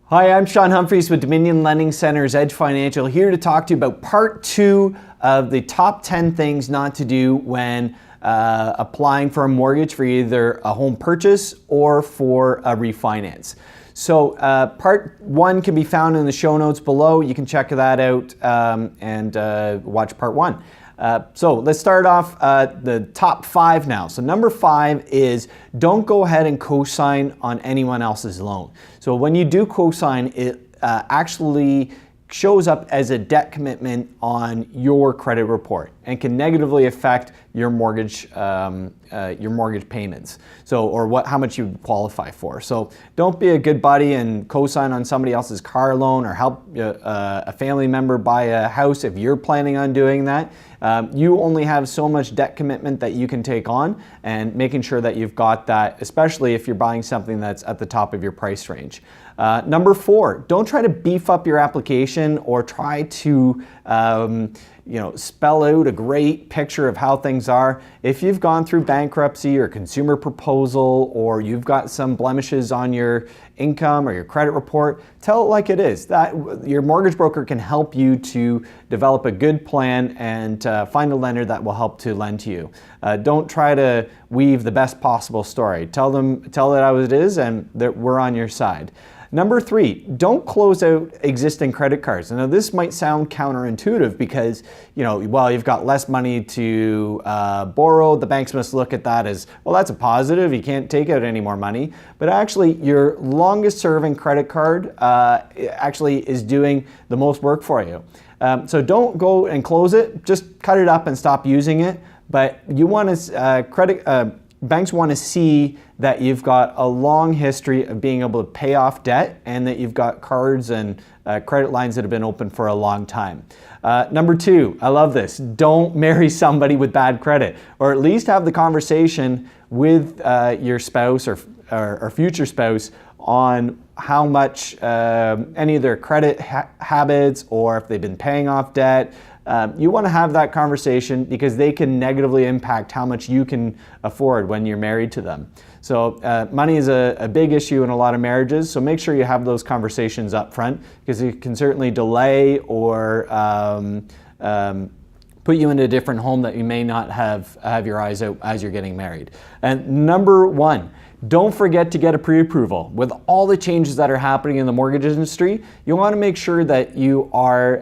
Hi, I'm Sean Humphries with Dominion Lending Center's Edge Financial, here to talk to you about part 2 of the top 10 things not to do when applying for a mortgage for either a home purchase or for a refinance. So part 1 can be found in the show notes below. You can check that out and watch part 1. So let's start off the top 5 now. So number 5 is don't go ahead and cosign on anyone else's loan. So when you do cosign, it actually shows up as a debt commitment on your credit report and can negatively affect your mortgage payments. So, or how much you qualify for. So don't be a good buddy and cosign on somebody else's car loan or help a family member buy a house if you're planning on doing that. You only have so much debt commitment that you can take on, and making sure that you've got that, especially if you're buying something that's at the top of your price range. Number 4, don't try to beef up your application or try to spell out a great picture of how things are. If you've gone through bankruptcy or consumer proposal, or you've got some blemishes on your income or your credit report, tell it like it is. That your mortgage broker can help you to develop a good plan and find a lender that will help to lend to you. Don't try to weave the best possible story. Tell it how it is, and that we're on your side. Number 3, don't close out existing credit cards. Now this might sound counterintuitive because, well, you've got less money to borrow. The banks must look at that as, well, that's a positive. You can't take out any more money. But actually, your longest serving credit card actually is doing the most work for you. So don't go and close it. Just cut it up and stop using it. But you want to banks want to see that you've got a long history of being able to pay off debt and that you've got cards and credit lines that have been open for a long time. Number 2, I love this. Don't marry somebody with bad credit, or at least have the conversation with your spouse or future spouse on how much any of their credit habits, or if they've been paying off debt. You want to have that conversation because they can negatively impact how much you can afford when you're married to them. So money is a big issue in a lot of marriages, so make sure you have those conversations up front, because it can certainly delay or put you into a different home that you may not have your eyes out as you're getting married. And number 1, don't forget to get a pre-approval. With all the changes that are happening in the mortgage industry, you want to make sure that you are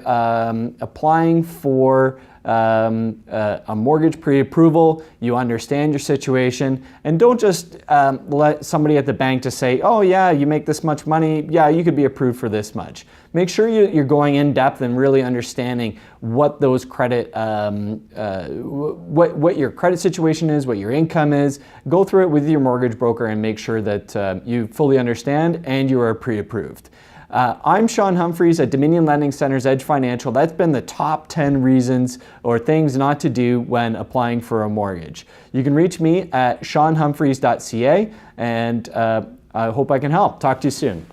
applying for a mortgage pre-approval. You understand your situation, and don't just let somebody at the bank just say, oh yeah, you make this much money, yeah, you could be approved for this much. Make sure you're going in depth and really understanding what those credit, what your credit situation is, what your income is. Go through it with your mortgage broker and make sure that you fully understand and you are pre-approved. I'm Sean Humphries at Dominion Lending Center's Edge Financial. That's been the top 10 reasons or things not to do when applying for a mortgage. You can reach me at seanhumphries.ca, and I hope I can help. Talk to you soon.